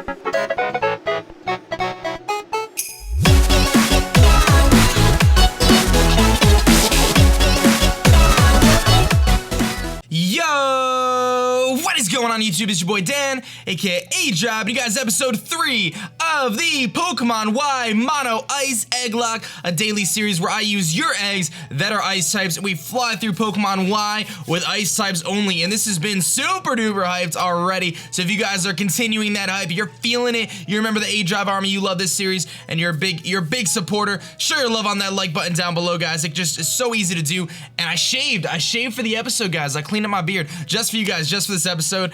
Yo, what is going on YouTube? It's your boy Dan, aka aDrive, and you guys, episode 3 of the Pokemon Y MonoICE Egglocke, a daily series where I use your eggs that are ice types, and we fly through Pokemon Y with ice types only, and this has been super duper hyped already. So if you guys are continuing that hype, you're feeling it, you remember the aDrive army, you love this series, and you're a big supporter, show your love on that like button down below, guys. It just is so easy to do. And I shaved for the episode, guys. I cleaned up my beard just for you guys, just for this episode.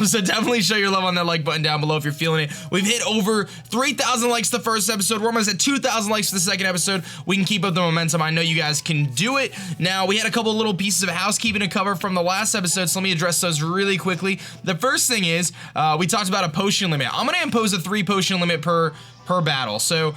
So definitely show your love on that like button down below if you're feeling it. We've hit over 3,000 likes the first episode. We're almost at 2,000 likes for the second episode. We can keep up the momentum. I know you guys can do it. Now, we had a couple little pieces of housekeeping to cover from the last episode, so let me address those really quickly. The first thing is, we talked about a potion limit. I'm gonna impose a 3 potion limit per battle. So,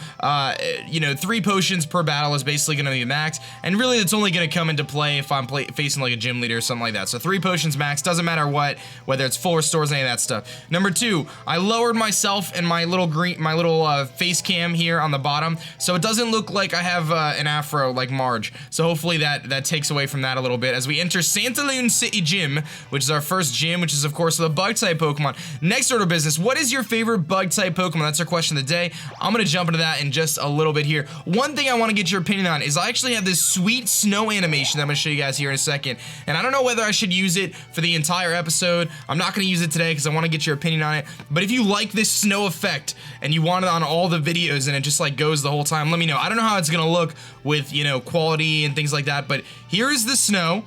you know, 3 potions per battle is basically going to be max, and really it's only going to come into play if I'm facing like a gym leader or something like that. So 3 potions max, doesn't matter what, whether it's full restores, any of that stuff. Number 2, I lowered myself and my little face cam here on the bottom, so it doesn't look like I have an afro like Marge. So hopefully that takes away from that a little bit as we enter Santalune City Gym, which is our first gym, which is of course the bug type Pokemon. Next order of business, what is your favorite bug type Pokemon? That's our question of the day. I'm gonna jump into that in just a little bit here. One thing I want to get your opinion on is I actually have this sweet snow animation that I'm gonna show you guys here in a second, and I don't know whether I should use it for the entire episode. I'm not gonna use it today because I want to get your opinion on it, but if you like this snow effect and you want it on all the videos and it just like goes the whole time, let me know. I don't know how it's gonna look with, you know, quality and things like that, but here is the snow.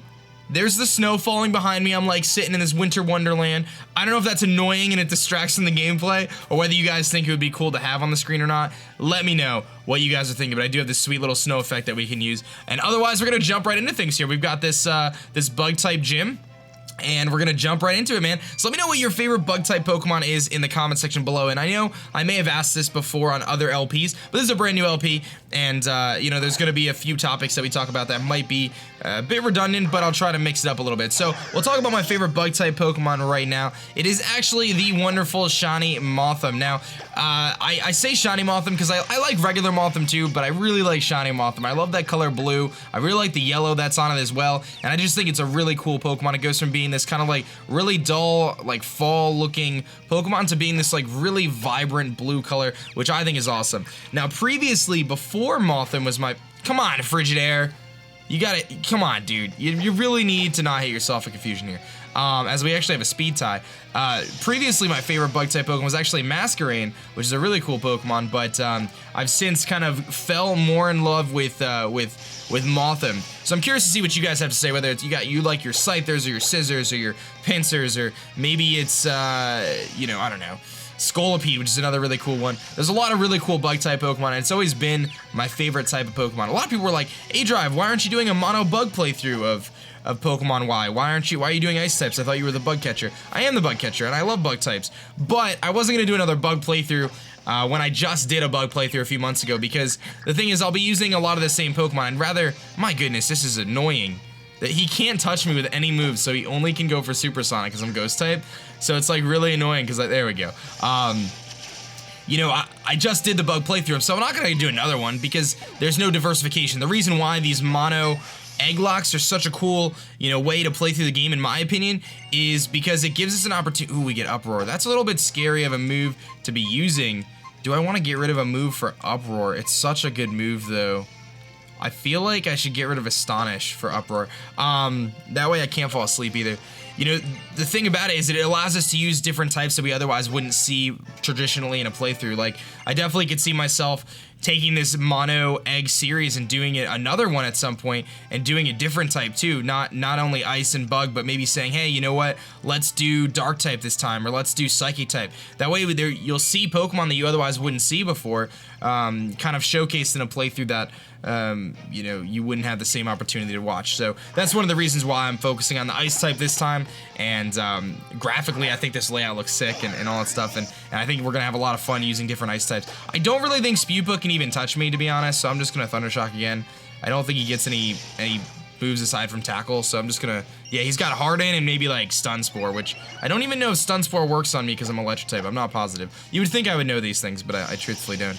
There's the snow falling behind me. I'm like sitting in this winter wonderland. I don't know if that's annoying and it distracts from the gameplay, or whether you guys think it would be cool to have on the screen or not. Let me know what you guys are thinking, but I do have this sweet little snow effect that we can use. And otherwise, we're gonna jump right into things here. We've got this this bug type gym, and we're gonna jump right into it, man. So let me know what your favorite bug type Pokemon is in the comment section below. And I know I may have asked this before on other LPs, but this is a brand new LP, and you know, there's gonna be a few topics that we talk about that might be a bit redundant, but I'll try to mix it up a little bit. So we'll talk about my favorite bug type Pokemon right now. It is actually the wonderful shiny Mothim. Now, I say shiny Mothim because I like regular Mothim too, but I really like shiny Mothim. I love that color blue. I really like the yellow that's on it as well, and I just think it's a really cool Pokemon. It goes from being this kind of like really dull, like fall looking Pokemon to being this like really vibrant blue color, which I think is awesome. Now, previously, before Mothim was my, come on, Frigidaire. You gotta, come on, dude. You really need to not hate yourself in confusion here. As we actually have a speed tie. Previously, my favorite bug type Pokemon was actually Masquerain, which is a really cool Pokemon, but I've since kind of fell more in love with Mothim. So I'm curious to see what you guys have to say, whether it's you like your Scythers or your Scissors or your Pincers, or maybe it's you know, I don't know, Scolipede, which is another really cool one. There's a lot of really cool bug type Pokemon, and it's always been my favorite type of Pokemon. A lot of people were like, aDrive, why aren't you doing a mono bug playthrough of Pokemon Y? Why are you doing ice types? I thought you were the bug catcher. I am the bug catcher, and I love bug types, but I wasn't gonna do another bug playthrough when I just did a bug playthrough a few months ago, because the thing is, I'll be using a lot of the same Pokemon, and rather, my goodness, this is annoying, that he can't touch me with any moves, so he only can go for Supersonic because I'm Ghost type. So it's like really annoying because there we go. You know, I just did the bug playthrough, so I'm not gonna do another one because there's no diversification. The reason why these mono Egglocks are such a cool, you know, way to play through the game, in my opinion, is because it gives us an opportunity. Ooh, we get Uproar. That's a little bit scary of a move to be using. Do I want to get rid of a move for Uproar? It's such a good move, though. I feel like I should get rid of Astonish for Uproar. That way I can't fall asleep either. You know, the thing about it is that it allows us to use different types that we otherwise wouldn't see traditionally in a playthrough. Like, I definitely could see myself taking this mono egg series and doing it another one at some point, and doing a different type too, not only ice and bug, but maybe saying, hey, you know what, let's do dark type this time, or let's do psychic type. That way you'll see Pokemon that you otherwise wouldn't see before, kind of showcased in a playthrough that you know, you wouldn't have the same opportunity to watch. So that's one of the reasons why I'm focusing on the ice type this time, and graphically I think this layout looks sick and all that stuff, and I think we're gonna have a lot of fun using different ice types. I don't really think Spewpa can even touch me, to be honest, so I'm just gonna Thundershock again. I don't think he gets any moves aside from tackle, so I'm just gonna, yeah, he's got Harden and maybe like Stun Spore, which I don't even know if Stun Spore works on me because I'm electric type. I'm not positive. You would think I would know these things, but I truthfully don't.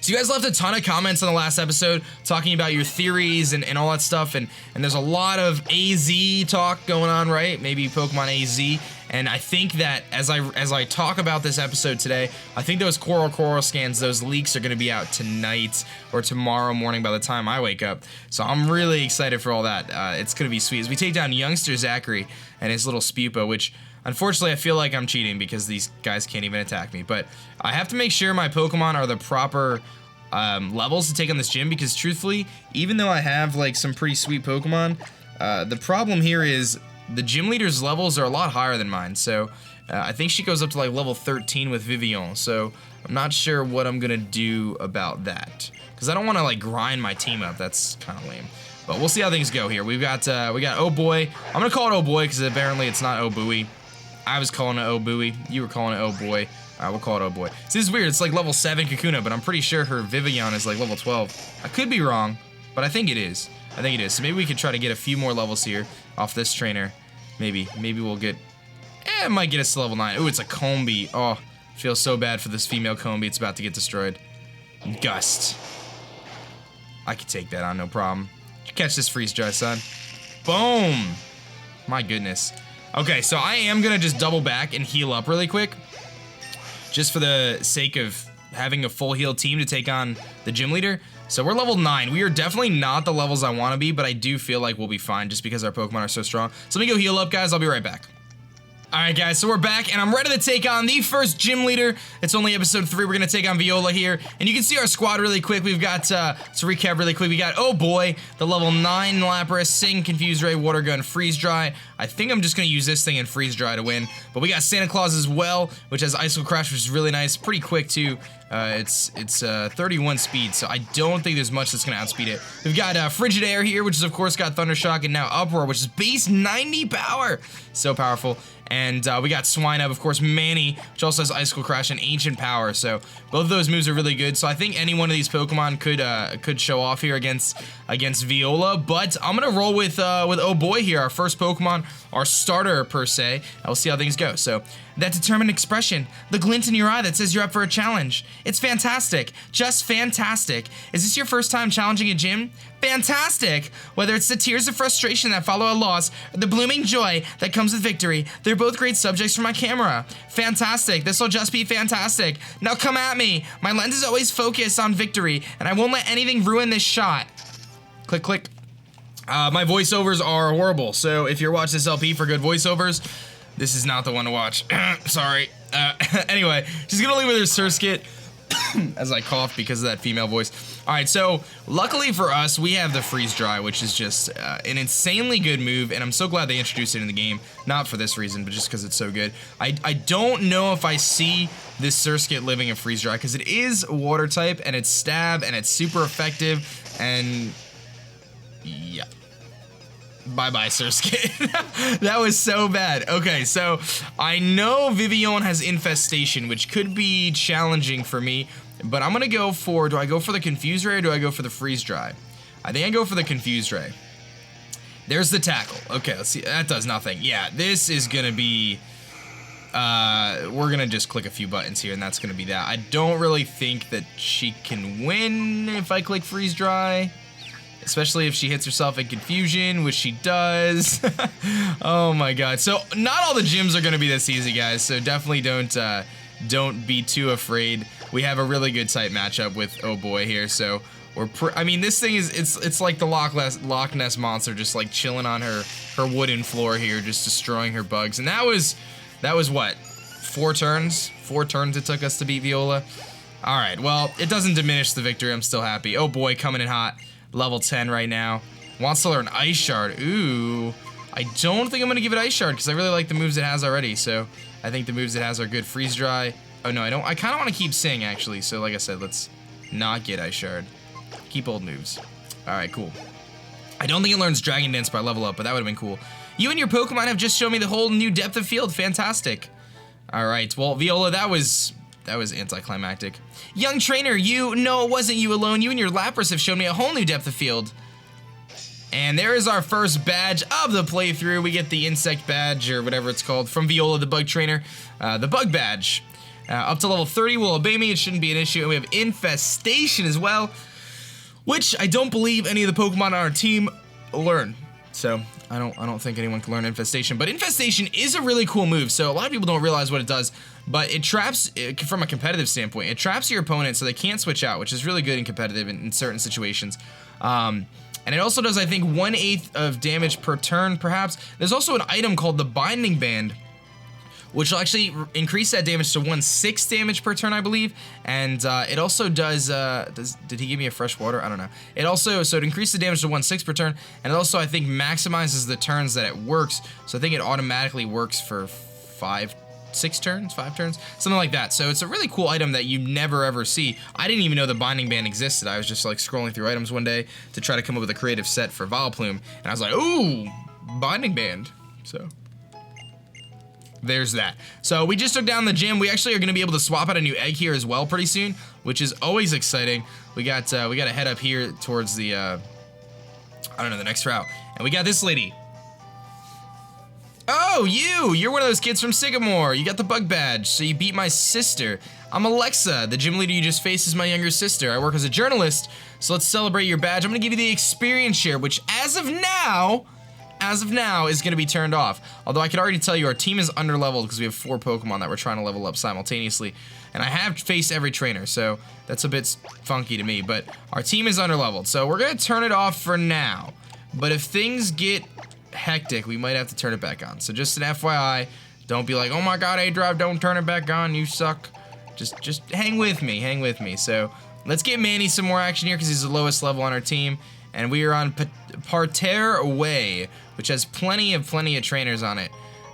So you guys left a ton of comments on the last episode talking about your theories and all that stuff, and there's a lot of AZ talk going on, right? Maybe Pokemon AZ. And I think that as I talk about this episode today, I think those Coral scans, those leaks are going to be out tonight or tomorrow morning by the time I wake up. So I'm really excited for all that. It's going to be sweet. As we take down youngster Zachary and his little Spupa, which unfortunately I feel like I'm cheating because these guys can't even attack me. But I have to make sure my Pokemon are the proper levels to take on this gym, because truthfully, even though I have like some pretty sweet Pokemon, the problem here is the gym leader's levels are a lot higher than mine, so I think she goes up to like level 13 with Vivillon, so I'm not sure what I'm gonna do about that, because I don't want to like grind my team up. That's kind of lame, but we'll see how things go here. We got Oh Boy. I'm gonna call it Oh Boy because apparently it's not Oh Buoy. I was calling it Oh Buoy. You were calling it Oh Boy. We'll call it Oh Boy. See, this is weird. It's like level 7 Kakuna, but I'm pretty sure her Vivillon is like level 12. I could be wrong, but I think it is. I think it is. So maybe we could try to get a few more levels here off this trainer. Maybe we'll get, it might get us to level 9. Ooh, it's a Combi. Oh, feels so bad for this female Combi. It's about to get destroyed. Gust. I could take that on, no problem. Catch this freeze dry, son. Boom. My goodness. Okay, so I am gonna just double back and heal up really quick, just for the sake of having a full heal team to take on the gym leader. So we're level 9. We are definitely not the levels I want to be, but I do feel like we'll be fine just because our Pokemon are so strong. So let me go heal up, guys. I'll be right back. Alright guys, so we're back, and I'm ready to take on the first gym leader. It's only episode 3, we're gonna take on Viola here. And you can see our squad really quick. We've got, to recap really quick, we got Oh Boy, the level 9 Lapras, Sing, Confuse Ray, Water Gun, Freeze Dry. I think I'm just gonna use this thing and Freeze Dry to win. But we got Santa Claus as well, which has Icicle Crash, which is really nice, pretty quick too. It's 31 speed, so I don't think there's much that's gonna outspeed it. We've got Frigid Air here, which is of course got Thunder Shock, and now Uproar, which is base 90 power. So powerful. And we got Swinub, of course, Manny, which also has Icicle Crash and Ancient Power. So both of those moves are really good. So I think any one of these Pokemon could show off here against Viola. But I'm gonna roll with Oh Boy here, our first Pokemon, our starter per se. We'll see how things go. So that determined expression, the glint in your eye that says you're up for a challenge. It's fantastic, just fantastic. Is this your first time challenging a gym? Fantastic! Whether it's the tears of frustration that follow a loss, or the blooming joy that comes with victory, they're both great subjects for my camera. Fantastic, this'll just be fantastic. Now come at me! My lens is always focused on victory, and I won't let anything ruin this shot. Click, click. My voiceovers are horrible, so if you're watching this LP for good voiceovers, this is not the one to watch. Sorry. Anyway, she's gonna leave with her Surskit as I cough because of that female voice. Alright, so luckily for us, we have the Freeze Dry, which is just an insanely good move, and I'm so glad they introduced it in the game. Not for this reason, but just because it's so good. I don't know if I see this Surskit living in Freeze Dry, because it is Water type, and it's Stab, and it's super effective, and yeah. Bye-bye, Surskit. That was so bad. Okay, so I know Vivillon has Infestation, which could be challenging for me, but I'm gonna go for, do I go for the Confuse Ray or do I go for the Freeze Dry? I think I go for the Confuse Ray. There's the Tackle. Okay, let's see. That does nothing. Yeah, this is gonna be, we're gonna just click a few buttons here and that's gonna be that. I don't really think that she can win if I click Freeze Dry. Especially if she hits herself in confusion, which she does. Oh my god. So not all the gyms are gonna be this easy, guys. So definitely don't be too afraid. We have a really good type matchup with Oh Boy here. So I mean, this thing is it's like the Loch Ness monster, just like chilling on her wooden floor here, just destroying her bugs. And that was what? 4 turns? 4 turns it took us to beat Viola. All right. Well, it doesn't diminish the victory. I'm still happy. Oh Boy, coming in hot. Level 10 right now. Wants to learn Ice Shard. Ooh. I don't think I'm going to give it Ice Shard because I really like the moves it has already. So I think the moves it has are good. Freeze Dry. Oh, no, I don't. I kind of want to keep Sing, actually. So like I said, let's not get Ice Shard. Keep old moves. All right, cool. I don't think it learns Dragon Dance by level up, but that would have been cool. You and your Pokemon have just shown me the whole new depth of field. Fantastic. All right. Well, Viola, that was anticlimactic. Young trainer, no, it wasn't you alone. You and your Lapras have shown me a whole new depth of field. And there is our first badge of the playthrough. We get the insect badge, or whatever it's called, from Viola, the bug trainer. The bug badge. Up to level 30 will obey me. It shouldn't be an issue. And we have infestation as well, which I don't believe any of the Pokemon on our team learn. So I don't think anyone can learn infestation. But infestation is a really cool move. So a lot of people don't realize what it does. But it traps, from a competitive standpoint, it traps your opponent so they can't switch out, which is really good and competitive in certain situations. And it also does, I think, 1/8 of damage per turn, perhaps. There's also an item called the Binding Band, which will actually increase that damage to 1/6 damage per turn, I believe. And it also does, did he give me a fresh water? I don't know. It also, so it increases the damage to 1/6 per turn, and it also, I think, maximizes the turns that it works. So I think it automatically works for 5 turns, something like that. So it's a really cool item that you never ever see. I didn't even know the Binding Band existed. I was just like scrolling through items one day to try to come up with a creative set for Vileplume, and I was like, ooh, Binding Band. So there's that. So we just took down the gym. We actually are going to be able to swap out a new egg here as well pretty soon, which is always exciting. We got to head up here towards the I don't know, the next route, and we got this lady. Oh, you're one of those kids from Sycamore. You got the bug badge, so you beat my sister. I'm Alexa. The gym leader you just faced is my younger sister. I work as a journalist, so let's celebrate your badge. I'm gonna give you the experience share, which as of now is gonna be turned off. Although I can already tell you our team is underleveled because we have 4 Pokemon that we're trying to level up simultaneously. And I have faced every trainer, so that's a bit funky to me, but our team is underleveled. So we're gonna turn it off for now. But if things get hectic, we might have to turn it back on. So just an FYI, don't be like, oh my god, aDrive, don't turn it back on, you suck. Just hang with me. So let's get Manny some more action here because he's the lowest level on our team. And we are on Parterre Way, which has plenty of trainers on it.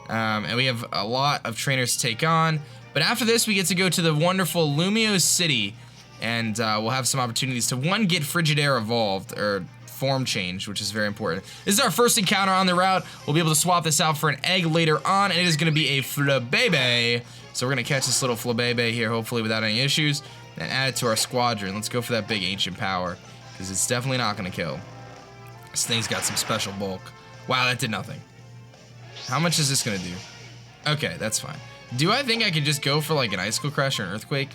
And we have a lot of trainers to take on. But after this, we get to go to the wonderful Lumio City, and we'll have some opportunities to, one, get Frigidaire evolved, or form change, which is very important. This is our first encounter on the route. We'll be able to swap this out for an egg later on, and it is going to be a Flabébé. So we're going to catch this little Flabébé here, hopefully without any issues, and add it to our squadron. Let's go for that big ancient power, because it's definitely not going to kill. This thing's got some special bulk. Wow, that did nothing. How much is this going to do? Okay, that's fine. Do I think I could just go for like an Icicle Crash or an Earthquake?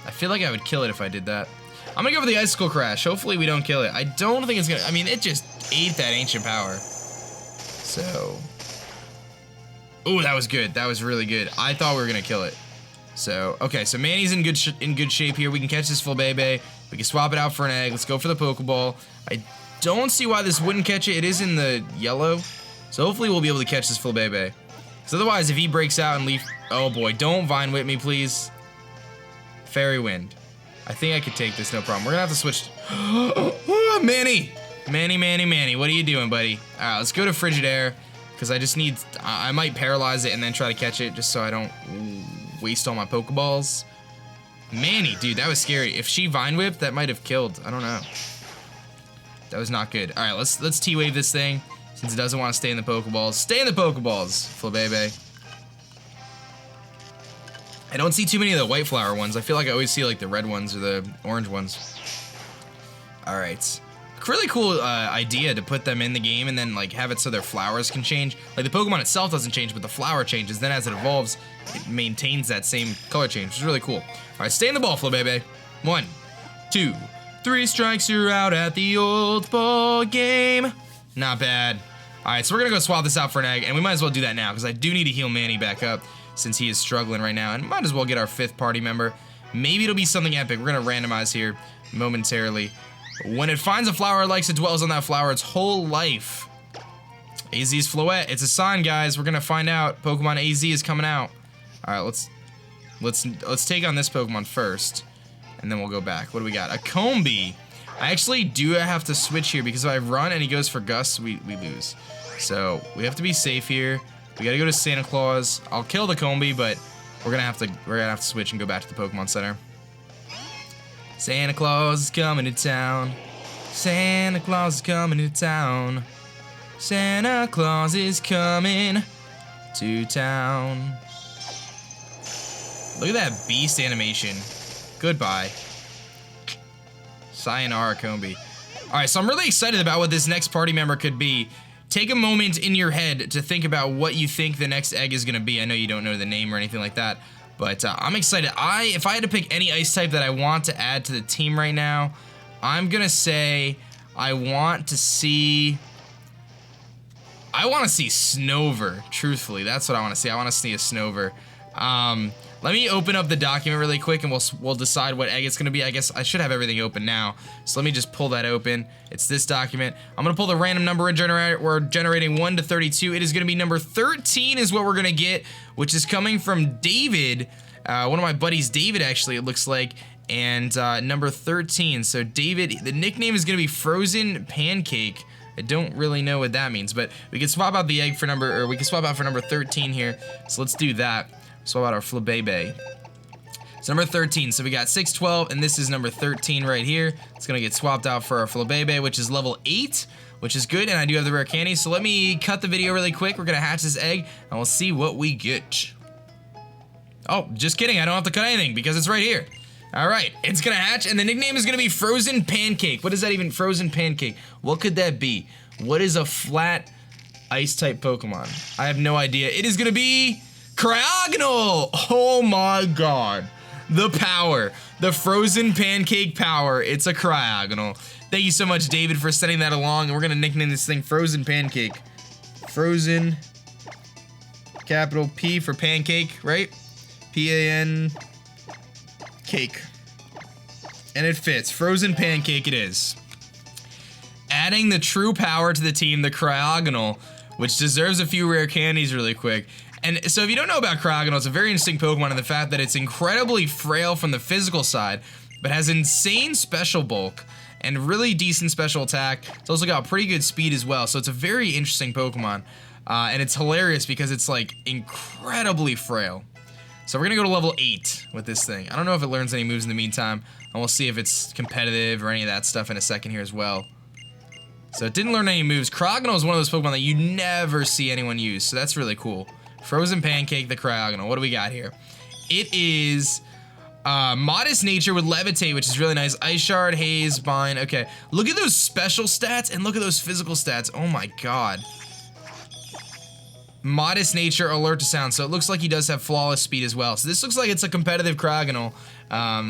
I feel like I would kill it if I did that. I'm gonna go for the Icicle Crash. Hopefully we don't kill it. I don't think it's gonna, I mean, it just ate that ancient power. So, ooh, that was good. That was really good. I thought we were gonna kill it. So, okay, so Manny's in good shape here. We can catch this Flabébé. We can swap it out for an egg. Let's go for the Pokeball. I don't see why this wouldn't catch it. It is in the yellow. So hopefully we'll be able to catch this Flabébé. Because otherwise, if he breaks out and leave, oh boy, don't Vine Whip me, please. Fairy Wind. I think I could take this, no problem. We're gonna have to switch. Manny, what are you doing, buddy? All right, let's go to Frigidaire, because I just need, I might paralyze it and then try to catch it, just so I don't waste all my Pokeballs. Manny, dude, that was scary. If she Vine Whipped, that might have killed. I don't know. That was not good. All right, let's T-Wave this thing, since it doesn't want to stay in the Pokeballs. Stay in the Pokeballs, Flabébé. I don't see too many of the white flower ones. I feel like I always see like the red ones or the orange ones. All right. Really cool idea to put them in the game and then like have it so their flowers can change. Like the Pokemon itself doesn't change, but the flower changes. Then as it evolves, it maintains that same color change, which is really cool. All right, stay in the ball, Flabébé. 1, 2, 3 strikes, you're out at the old ball game. Not bad. All right, so we're gonna go swap this out for an egg, and we might as well do that now because I do need to heal Manny back up, since he is struggling right now, and might as well get our 5th party member. Maybe it'll be something epic. We're gonna randomize here momentarily. When it finds a flower it likes, it dwells on that flower its whole life. AZ's Floette. It's a sign, guys. We're gonna find out. Pokemon AZ is coming out. All right, let's take on this Pokemon first, and then we'll go back. What do we got? A Combee. I actually do have to switch here because if I run and he goes for Gust, we lose. So we have to be safe here. We gotta go to Santa Claus. I'll kill the Combee, but we're gonna have to switch and go back to the Pokemon Center. Santa Claus is coming to town. Santa Claus is coming to town. Santa Claus is coming to town. Look at that beast animation. Goodbye. Sayonara, Combee. All right, so I'm really excited about what this next party member could be. Take a moment in your head to think about what you think the next egg is gonna be. I know you don't know the name or anything like that, but I'm excited. If I had to pick any ice type that I want to add to the team right now, I'm gonna say I want to see Snover, truthfully. That's what I want to see. I want to see a Snover. Let me open up the document really quick and we'll decide what egg it's going to be. I guess I should have everything open now. So let me just pull that open. It's this document. I'm going to pull the random number and we're generating 1 to 32. It is going to be number 13 is what we're going to get, which is coming from David. One of my buddies, David, actually, it looks like. And number 13. So David, the nickname is going to be Frozen Pancake. I don't really know what that means, but we can swap out the egg for we can swap out for number 13 here. So let's do that. Swap out our Flabébé. It's number 13, so we got 6, 12, and this is number 13 right here. It's gonna get swapped out for our Flabébé, which is level 8, which is good, and I do have the rare candy, so let me cut the video really quick. We're gonna hatch this egg, and we'll see what we get. Oh, just kidding, I don't have to cut anything, because it's right here. Alright, it's gonna hatch, and the nickname is gonna be Frozen Pancake. What is that even, Frozen Pancake? What could that be? What is a flat ice-type Pokemon? I have no idea. It is gonna be Cryogonal! Oh my god. The power. The Frozen Pancake power. It's a Cryogonal. Thank you so much, David, for sending that along, and we're gonna nickname this thing Frozen Pancake. Frozen, capital P for pancake, right? P-A-N... cake. And it fits. Frozen Pancake it is. Adding the true power to the team, the Cryogonal, which deserves a few rare candies really quick. And so if you don't know about Cryogonal, it's a very interesting Pokemon in the fact that it's incredibly frail from the physical side, but has insane special bulk and really decent special attack. It's also got pretty good speed as well, so it's a very interesting Pokemon. And it's hilarious because it's like incredibly frail. So we're gonna go to level 8 with this thing. I don't know if it learns any moves in the meantime, and we'll see if it's competitive or any of that stuff in a second here as well. So it didn't learn any moves. Cryogonal is one of those Pokemon that you never see anyone use, so that's really cool. Frozen Pancake, the Cryogonal. What do we got here? It is Modest Nature with Levitate, which is really nice. Ice Shard, Haze, Bind. Okay, look at those special stats and look at those physical stats. Oh my god. Modest Nature, Alert to Sound. So it looks like he does have flawless speed as well. So this looks like it's a competitive Cryogonal.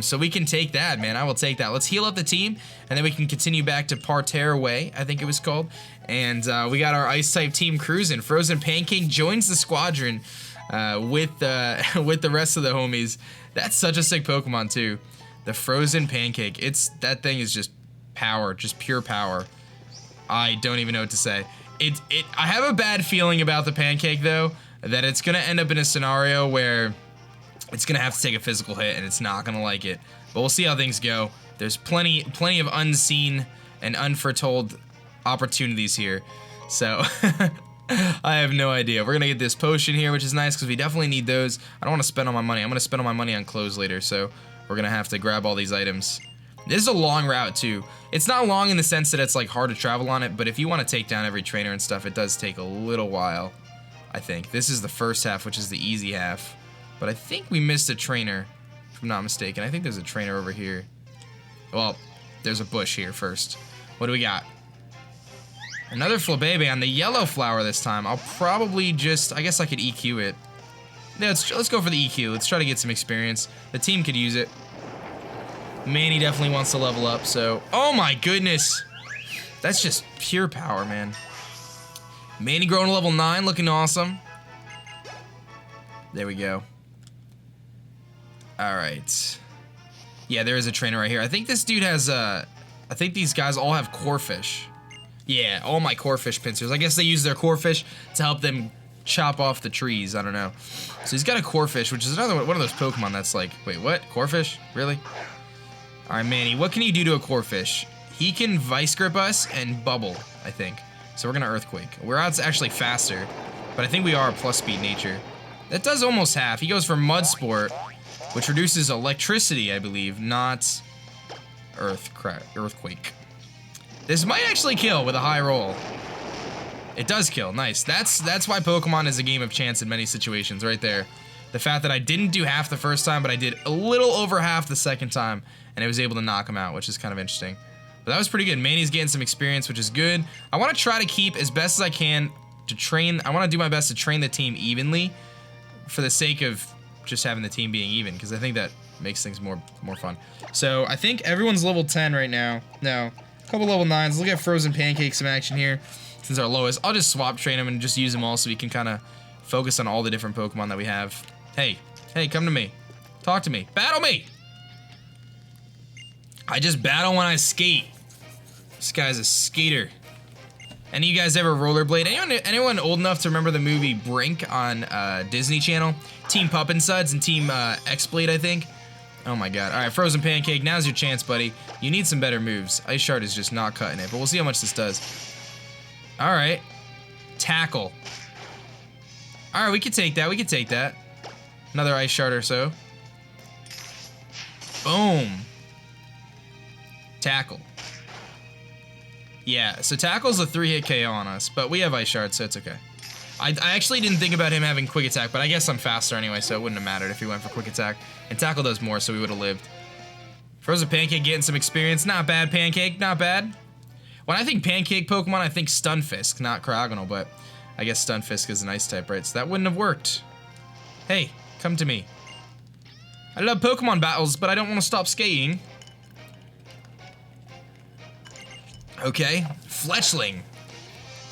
So we can take that, man. I will take that. Let's heal up the team, and then we can continue back to Parterre Way, I think it was called. And we got our Ice-type team cruising. Frozen Pancake joins the squadron with the rest of the homies. That's such a sick Pokemon, too. The Frozen Pancake. That thing is just power, just pure power. I don't even know what to say. I have a bad feeling about the Pancake, though, that it's gonna end up in a scenario where it's gonna have to take a physical hit and it's not gonna like it. But we'll see how things go. There's plenty of unseen and unforetold opportunities here. So I have no idea. We're gonna get this potion here, which is nice because we definitely need those. I don't want to spend all my money. I'm gonna spend all my money on clothes later, so we're gonna have to grab all these items. This is a long route too. It's not long in the sense that it's like hard to travel on it, but if you want to take down every trainer and stuff, it does take a little while, I think. This is the first half, which is the easy half. But I think we missed a trainer, if I'm not mistaken. I think there's a trainer over here. Well, there's a bush here first. What do we got? Another Flabébé on the yellow flower this time. I'll probably just, I guess I could EQ it. Yeah, let's go for the EQ. Let's try to get some experience. The team could use it. Manny definitely wants to level up, so... Oh my goodness! That's just pure power, man. Manny growing to level 9, looking awesome. There we go. Alright. Yeah, there is a trainer right here. I think this dude has, I think these guys all have Corphish. Yeah, all my Corphish pincers. I guess they use their Corphish to help them chop off the trees. I don't know. So he's got a Corphish, which is another one of those Pokemon that's like... Wait, what? Corphish? Really? Alright, Manny, what can you do to a Corphish? He can Vice Grip us and Bubble, I think. So we're gonna Earthquake. We're actually faster, but I think we are a plus speed nature. That does almost half. He goes for Mud Sport, which reduces electricity, I believe, not Earthquake. This might actually kill with a high roll. It does kill, nice. That's why Pokemon is a game of chance in many situations, right there. The fact that I didn't do half the first time, but I did a little over half the second time, and I was able to knock him out, which is kind of interesting. But that was pretty good. Manny's getting some experience, which is good. I want to try to keep as best as I can to train. I want to do my best to train the team evenly for the sake of just having the team being even, because I think that makes things more fun. So I think everyone's level 10 right now. No, a couple level 9s. Look at Frozen Pancake some action here since our lowest. I'll just swap train them and just use them all so we can kind of focus on all the different Pokemon that we have. Hey, come to me. Talk to me. Battle me! I just battle when I skate. This guy's a skater. Any of you guys ever rollerblade? Anyone old enough to remember the movie Brink on Disney Channel? Team Pup and Suds and Team X-Blade, I think. Oh my god. Alright, Frozen Pancake, now's your chance, buddy. You need some better moves. Ice Shard is just not cutting it, but we'll see how much this does. Alright. Tackle. Alright, we can take that. Another Ice Shard or so. Boom. Tackle. Yeah, so Tackle's a 3-hit KO on us, but we have Ice Shard, so it's okay. I actually didn't think about him having Quick Attack, but I guess I'm faster anyway, so it wouldn't have mattered if he went for Quick Attack. And Tackle does more, so we would have lived. Frozen Pancake getting some experience. Not bad, Pancake, not bad. When I think Pancake Pokemon, I think Stunfisk, not Cryogonal, but I guess Stunfisk is an Ice type, right? So that wouldn't have worked. Hey, come to me. I love Pokemon battles, but I don't want to stop skating. Okay, Fletchling.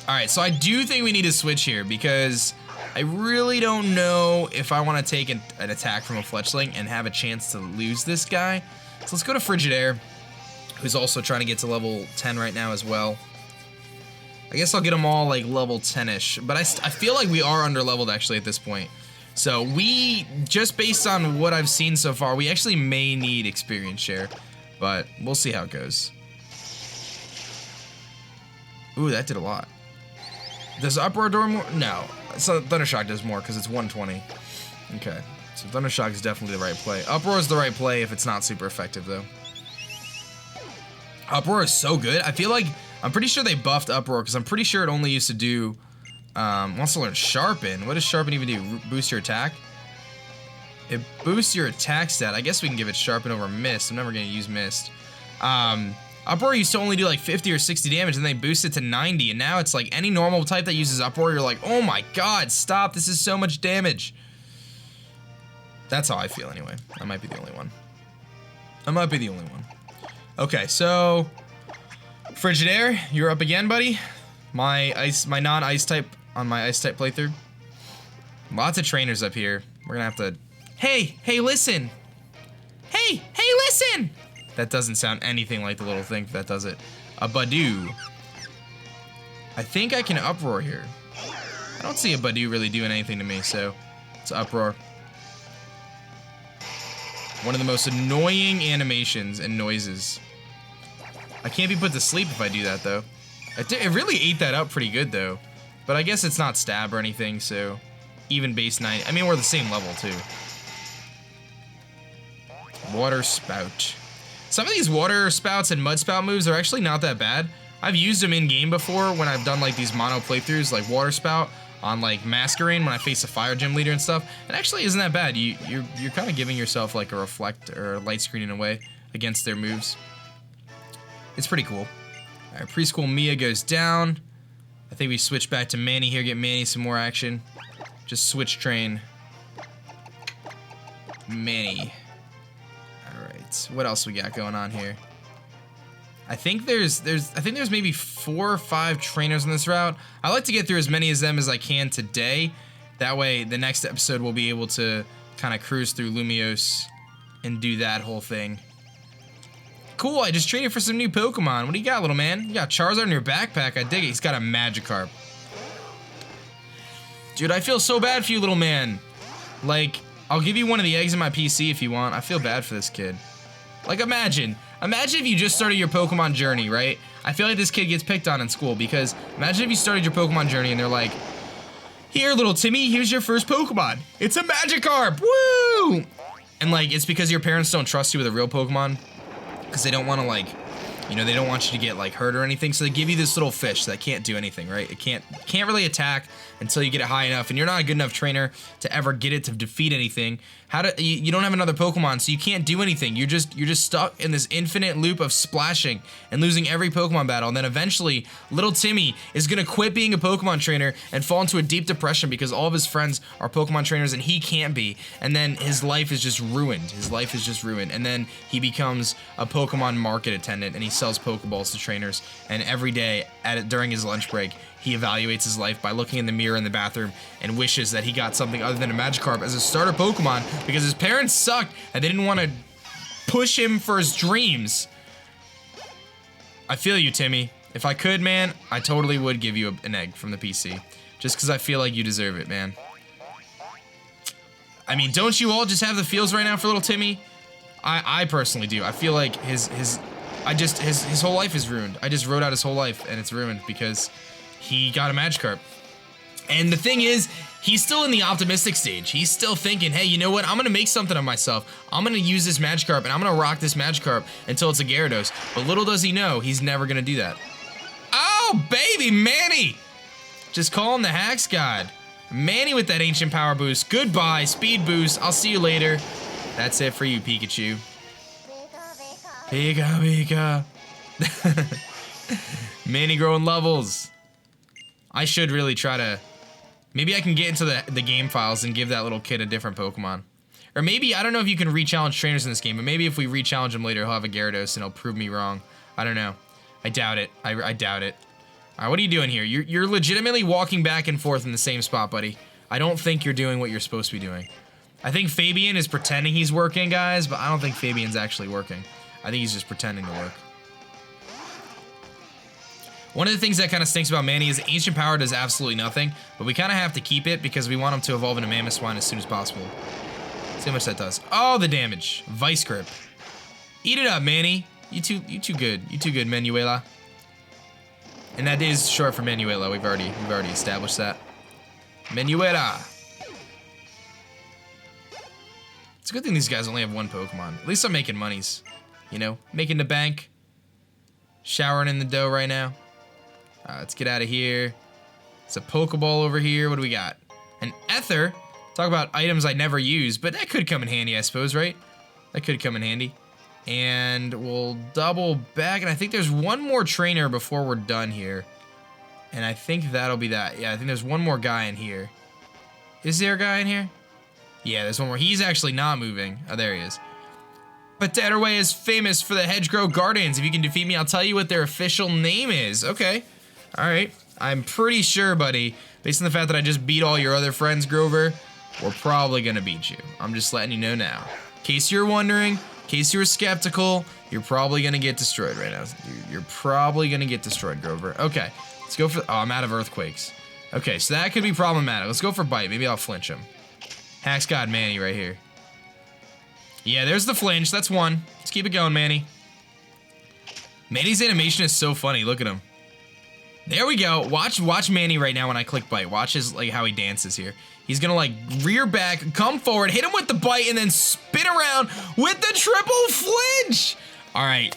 Alright, so I do think we need to switch here because I really don't know if I want to take an attack from a Fletchling and have a chance to lose this guy. So let's go to Frigidaire, who's also trying to get to level 10 right now as well. I guess I'll get them all like level 10-ish, but I feel like we are under-leveled actually at this point. So we, just based on what I've seen so far, we actually may need experience share, but we'll see how it goes. Ooh, that did a lot. Does Uproar do more? No. So Thundershock does more because it's 120. Okay. So Thundershock is definitely the right play. Uproar is the right play if it's not super effective, though. Uproar is so good. I feel like, I'm pretty sure they buffed Uproar because I'm pretty sure it only used to do, wants to learn Sharpen. What does Sharpen even do? Boost your attack? It boosts your attack stat. I guess we can give it Sharpen over Mist. I'm never going to use Mist. Uproar used to only do like 50 or 60 damage, and they boosted to 90, and now it's like any normal type that uses Uproar, you're like, oh my god, stop, this is so much damage. That's how I feel anyway. I might be the only one. Okay, so Frigidaire, you're up again, buddy. My non-ice type on my ice type playthrough. Lots of trainers up here. We're gonna have to. Hey, listen. Hey, listen. That doesn't sound anything like the little thing that does it. A Badoo. I think I can Uproar here. I don't see a Badoo really doing anything to me, so it's Uproar. One of the most annoying animations and noises. I can't be put to sleep if I do that, though. It really ate that up pretty good, though. But I guess it's not stab or anything, so even base 9. I mean, we're the same level, too. Water Spout. Some of these water spouts and mud spout moves are actually not that bad. I've used them in game before when I've done like these mono playthroughs, like water spout on like Masquerain when I face a fire gym leader and stuff. It actually isn't that bad. You're kind of giving yourself like a reflect or a light screen in a way against their moves. It's pretty cool. All right, preschool Mia goes down. I think we switch back to Manny here, get Manny some more action. Just switch train. Manny. What else we got going on here? I think there's maybe 4 or 5 trainers on this route. I like to get through as many of them as I can today. That way, the next episode we'll be able to kind of cruise through Lumiose and do that whole thing. Cool, I just traded for some new Pokemon. What do you got, little man? You got Charizard in your backpack. I dig it. He's got a Magikarp. Dude, I feel so bad for you, little man. Like, I'll give you one of the eggs in my PC if you want. I feel bad for this kid. Like, imagine if you just started your Pokemon journey, right? I feel like this kid gets picked on in school because imagine if you started your Pokemon journey and they're like, here, little Timmy, here's your first Pokemon. It's a Magikarp, woo! And like, it's because your parents don't trust you with a real Pokemon because they don't want to like, You know, they don't want you to get like hurt or anything, so they give you this little fish that can't do anything, right? It can't really attack until you get it high enough, and you're not a good enough trainer to ever get it to defeat anything. You don't have another Pokemon, so you can't do anything. You're just stuck in this infinite loop of splashing and losing every Pokemon battle, and then eventually little Timmy is gonna quit being a Pokemon trainer and fall into a deep depression because all of his friends are Pokemon trainers and he can't be, and then his life is just ruined. His life is just ruined, and then he becomes a Pokemon market attendant and he sells Pokeballs to trainers, and every day during his lunch break he evaluates his life by looking in the mirror in the bathroom and wishes that he got something other than a Magikarp as a starter Pokemon because his parents sucked and they didn't want to push him for his dreams. I feel you, Timmy. If I could, man, I totally would give you an egg from the PC. Just because I feel like you deserve it, man. I mean, don't you all just have the feels right now for little Timmy? I personally do. I feel like his whole life is ruined. I just wrote out his whole life and it's ruined because he got a Magikarp. And the thing is, he's still in the optimistic stage. He's still thinking, hey, you know what? I'm gonna make something of myself. I'm gonna use this Magikarp and I'm gonna rock this Magikarp until it's a Gyarados. But little does he know, he's never gonna do that. Oh, baby, Manny! Just call him the Hacks God. Manny with that ancient power boost. Goodbye, speed boost. I'll see you later. That's it for you, Pikachu. Pika, Pika. Manny growing levels. I should really try to... Maybe I can get into the game files and give that little kid a different Pokemon. Or maybe, I don't know if you can re-challenge trainers in this game, but maybe if we re-challenge him later, he'll have a Gyarados and he'll prove me wrong. I don't know. I doubt it. I doubt it. Alright, what are you doing here? You're legitimately walking back and forth in the same spot, buddy. I don't think you're doing what you're supposed to be doing. I think Fabian is pretending he's working, guys, but I don't think Fabian's actually working. I think he's just pretending to work. One of the things that kind of stinks about Manny is Ancient Power does absolutely nothing, but we kind of have to keep it because we want him to evolve into Mamoswine as soon as possible. See how much that does. Oh, the damage. Vice Grip. Eat it up, Manny. You too good. You too good, Manuela. And that is short for Manuela. We've already established that. Manuela. It's a good thing these guys only have one Pokemon. At least I'm making monies. You know, making the bank. Showering in the dough right now. Let's get out of here. It's a Pokeball over here. What do we got? An Ether. Talk about items I never use, but that could come in handy, I suppose, right? That could come in handy. And we'll double back, and I think there's one more trainer before we're done here. And I think that'll be that. Yeah, I think there's one more guy in here. Is there a guy in here? Yeah, there's one more. He's actually not moving. Oh, there he is. Paterway is famous for the Hedgerow Gardens. If you can defeat me, I'll tell you what their official name is. Okay. Alright. I'm pretty sure, buddy, based on the fact that I just beat all your other friends, Grover, we're probably gonna beat you. I'm just letting you know now. In case you're wondering, in case you were skeptical, you're probably gonna get destroyed right now. You're probably gonna get destroyed, Grover. Okay. Let's go for... Oh, I'm out of Earthquakes. Okay, so that could be problematic. Let's go for Bite. Maybe I'll flinch him. Hacks God Manny right here. Yeah, there's the flinch. That's one. Let's keep it going, Manny. Manny's animation is so funny. Look at him. There we go. Watch Manny right now when I click Bite. Watch his, like, how he dances here. He's gonna, like, rear back, come forward, hit him with the Bite, and then spin around with the triple flinch. All right.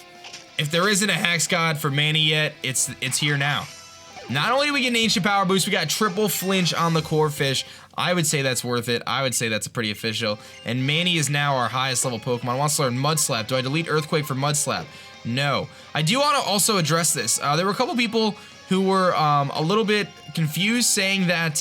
If there isn't a Hacks God for Manny yet, it's here now. Not only do we get an Ancient Power boost, we got triple flinch on the core fish. I would say that's worth it. I would say that's pretty official. And Manny is now our highest level Pokemon. Wants to learn Mud Slap. Do I delete Earthquake for Mud Slap? No. I do want to also address this. There were a couple people who were a little bit confused, saying that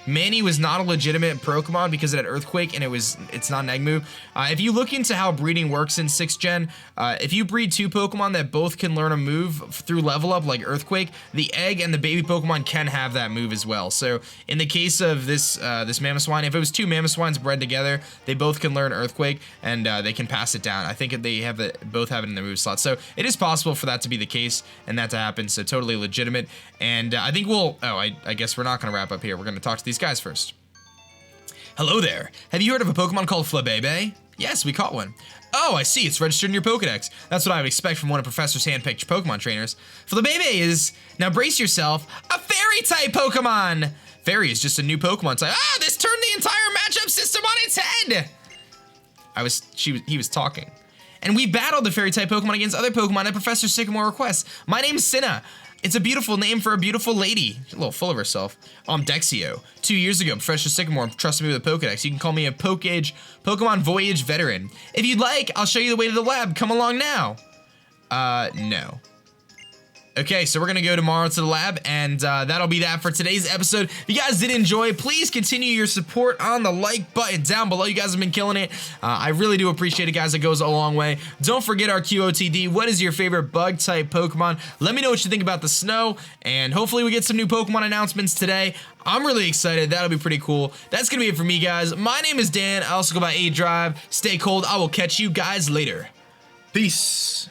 Manny was not a legitimate Pokemon because it had Earthquake and it's not an egg move. If you look into how breeding works in 6th Gen, if you breed two Pokemon that both can learn a move through level up like Earthquake, the egg and the baby Pokemon can have that move as well. So in the case of this Mamoswine, if it was two Mamoswines bred together, they both can learn Earthquake and they can pass it down. I think they have both have it in their move slot. So it is possible for that to be the case and that to happen. So totally legitimate. And I think I guess we're not going to wrap up here. We're going to talk to these guys first. Hello there. Have you heard of a Pokemon called Flabebe? Yes, we caught one. Oh, I see. It's registered in your Pokedex. That's what I would expect from one of Professor's hand-picked Pokemon trainers. Flabebe is, now brace yourself, a Fairy-type Pokemon. Fairy is just a new Pokemon type. Ah, this turned the entire matchup system on its head. He was talking. and we battled the fairy-type Pokemon against other Pokemon at Professor Sycamore request. My name's Cinna. It's a beautiful name for a beautiful lady. She's a little full of herself. I'm Dexio. 2 years ago, Professor Sycamore trusted me with a Pokedex. You can call me a Pokemon Voyage veteran. If you'd like, I'll show you the way to the lab. Come along now. No. Okay, so we're gonna go tomorrow to the lab, and that'll be that for today's episode. If you guys did enjoy, please continue your support on the like button down below. You guys have been killing it. I really do appreciate it, guys. It goes a long way. Don't forget our QOTD. What is your favorite bug-type Pokemon? Let me know what you think about the snow, and hopefully we get some new Pokemon announcements today. I'm really excited. That'll be pretty cool. That's gonna be it for me, guys. My name is Dan. I also go by aDrive. Stay cold. I will catch you guys later. Peace.